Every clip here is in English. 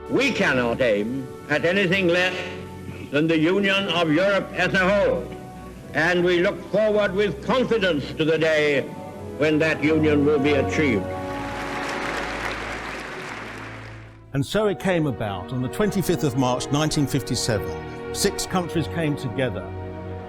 We cannot aim at anything less than the union of Europe as a whole, and we look forward with confidence to the day when that union will be achieved. And so it came about. On the 25th of March 1957, 6 countries came together: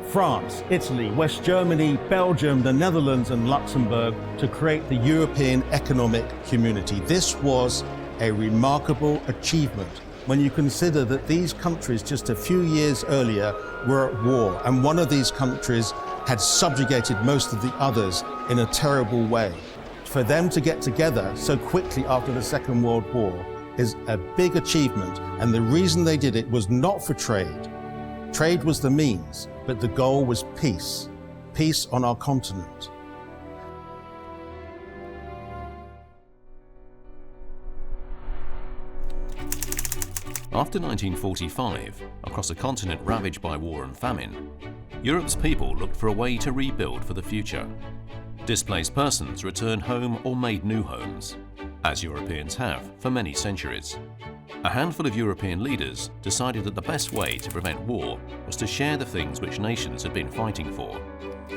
France, Italy, West Germany, Belgium, the Netherlands and Luxembourg, to create the European Economic Community. This was a remarkable achievement when you consider that these countries just a few years earlier were at war, and one of these countries had subjugated most of the others in a terrible way. For them to get together so quickly after the Second World War is a big achievement, and the reason they did it was not for trade. Trade was the means, but the goal was peace. Peace on our continent. After 1945, across a continent ravaged by war and famine, Europe's people looked for a way to rebuild for the future. Displaced persons returned home or made new homes, as Europeans have for many centuries. A handful of European leaders decided that the best way to prevent war was to share the things which nations had been fighting for,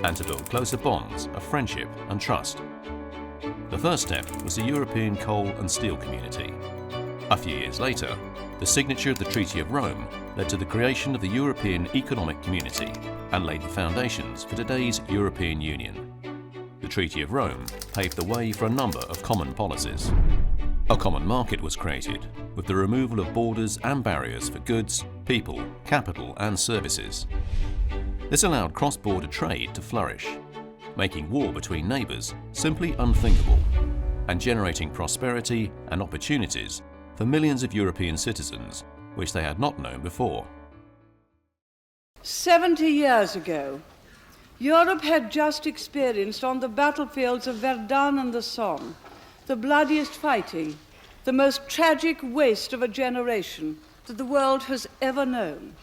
and to build closer bonds of friendship and trust. The first step was the European Coal and Steel Community. A few years later, the signature of the Treaty of Rome led to the creation of the European Economic Community and laid the foundations for today's European Union. The Treaty of Rome paved the way for a number of common policies. A common market was created, with the removal of borders and barriers for goods, people, capital and services. This allowed cross-border trade to flourish, making war between neighbours simply unthinkable, and generating prosperity and opportunities for millions of European citizens, which they had not known before. 70 years ago, Europe had just experienced on the battlefields of Verdun and the Somme the bloodiest fighting, the most tragic waste of a generation that the world has ever known.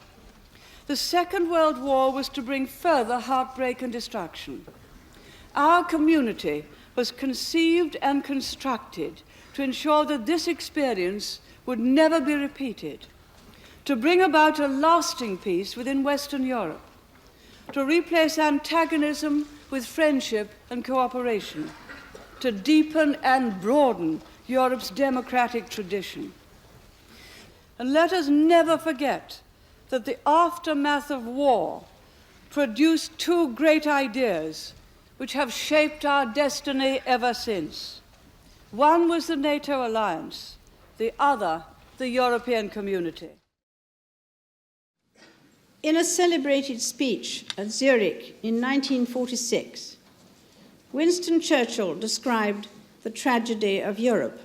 The Second World War was to bring further heartbreak and destruction. Our community was conceived and constructed to ensure that this experience would never be repeated, to bring about a lasting peace within Western Europe, to replace antagonism with friendship and cooperation, to deepen and broaden Europe's democratic tradition. And let us never forget that the aftermath of war produced 2 great ideas which have shaped our destiny ever since. One was the NATO alliance, the other, the European community. In a celebrated speech at Zurich in 1946, Winston Churchill described the tragedy of Europe.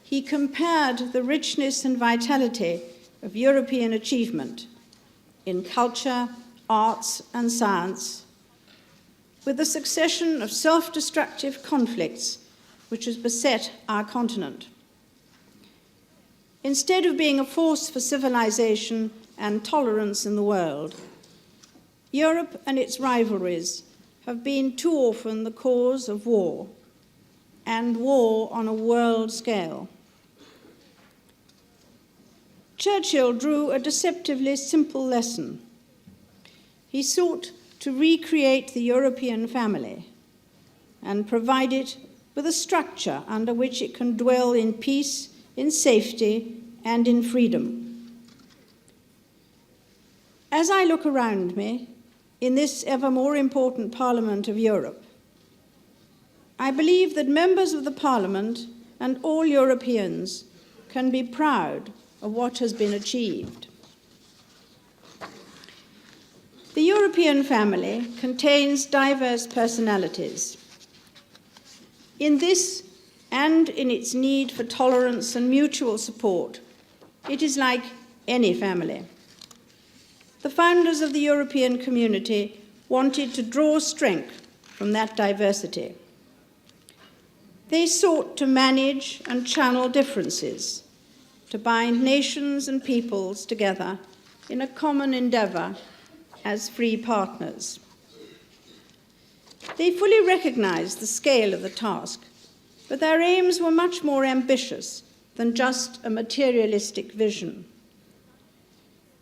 He compared the richness and vitality of European achievement in culture, arts, and science with the succession of self-destructive conflicts which has beset our continent. Instead of being a force for civilization and tolerance in the world, Europe and its rivalries have been too often the cause of war, and war on a world scale. Churchill drew a deceptively simple lesson. He sought to recreate the European family and provide it with a structure under which it can dwell in peace, in safety, and in freedom. As I look around me in this ever more important Parliament of Europe, I believe that members of the Parliament and all Europeans can be proud of what has been achieved. The European family contains diverse personalities. In this and in its need for tolerance and mutual support, it is like any family. The founders of the European community wanted to draw strength from that diversity. They sought to manage and channel differences, to bind nations and peoples together in a common endeavour as free partners. They fully recognized the scale of the task, but their aims were much more ambitious than just a materialistic vision.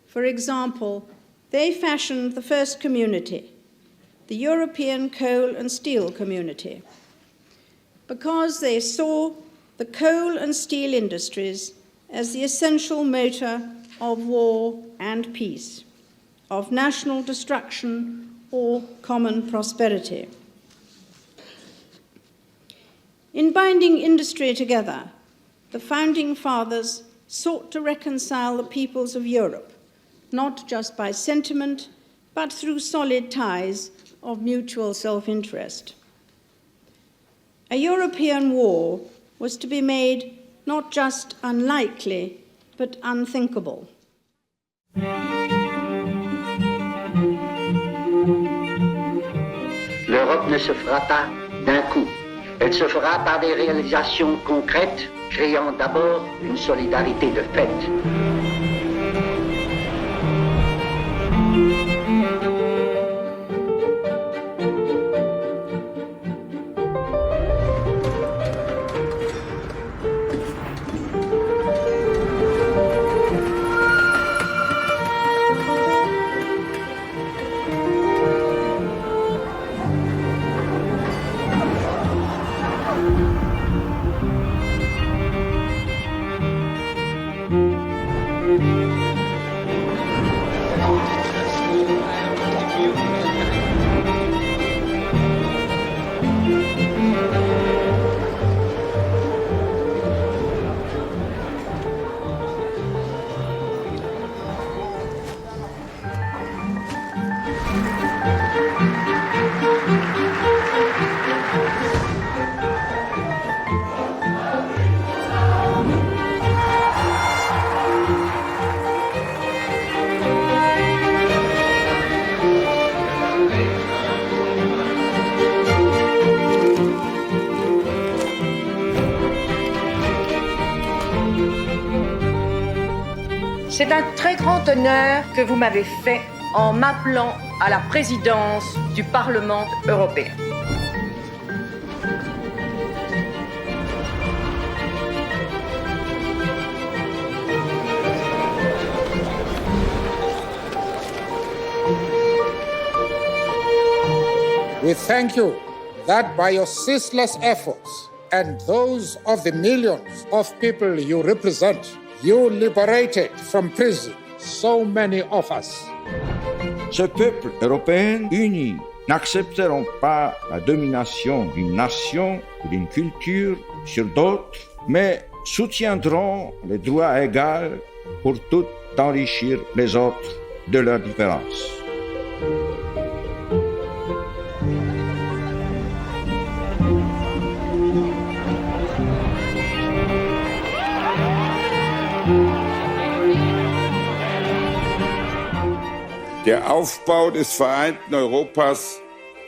For example, they fashioned the first community, the European coal and steel community, because they saw the coal and steel industries as the essential motor of war and peace, of national destruction or common prosperity. In binding industry together, the founding fathers sought to reconcile the peoples of Europe, not just by sentiment, but through solid ties of mutual self-interest. A European war was to be made not just unlikely, but unthinkable. L'Europe ne se fera pas d'un coup. Elle se fera par des réalisations concrètes, créant d'abord une solidarité de fait. C'est un très grand honneur que vous m'avez fait en m'appelant à la présidence du Parlement européen. We thank you that by your ceaseless efforts and those of the millions of people you represent, you liberated from prison so many of us. Ce peuple européen uni n'accepteront pas la domination d'une nation ou d'une culture sur d'autres, mais soutiendront le droit égal pour tous d'enrichir les autres de leurs différences. Der Aufbau des vereinten Europas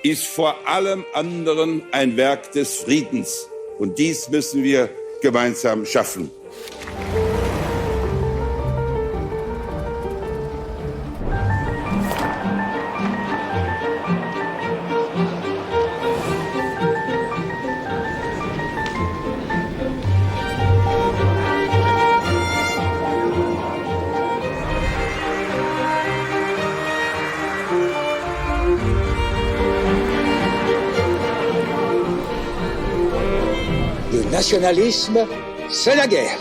ist vor allem anderen ein Werk des Friedens. Und dies müssen wir gemeinsam schaffen. Le nationalisme, c'est la guerre.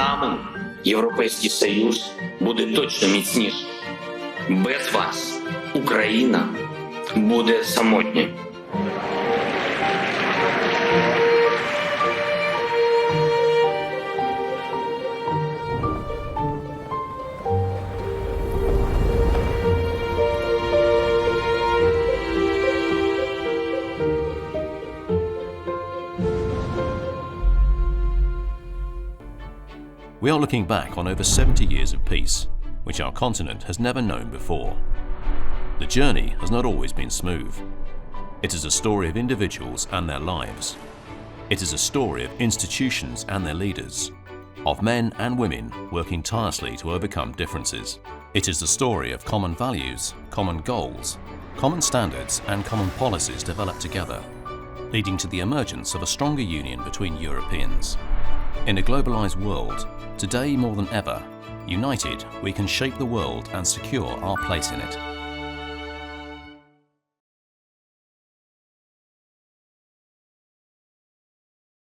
нами Європейський Союз буде точно міцніший. Без вас Україна буде самотня. We are looking back on over 70 years of peace, which our continent has never known before. The journey has not always been smooth. It is a story of individuals and their lives. It is a story of institutions and their leaders, of men and women working tirelessly to overcome differences. It is the story of common values, common goals, common standards and common policies developed together, leading to the emergence of a stronger union between Europeans. In a globalized world, today more than ever, united we can shape the world and secure our place in it.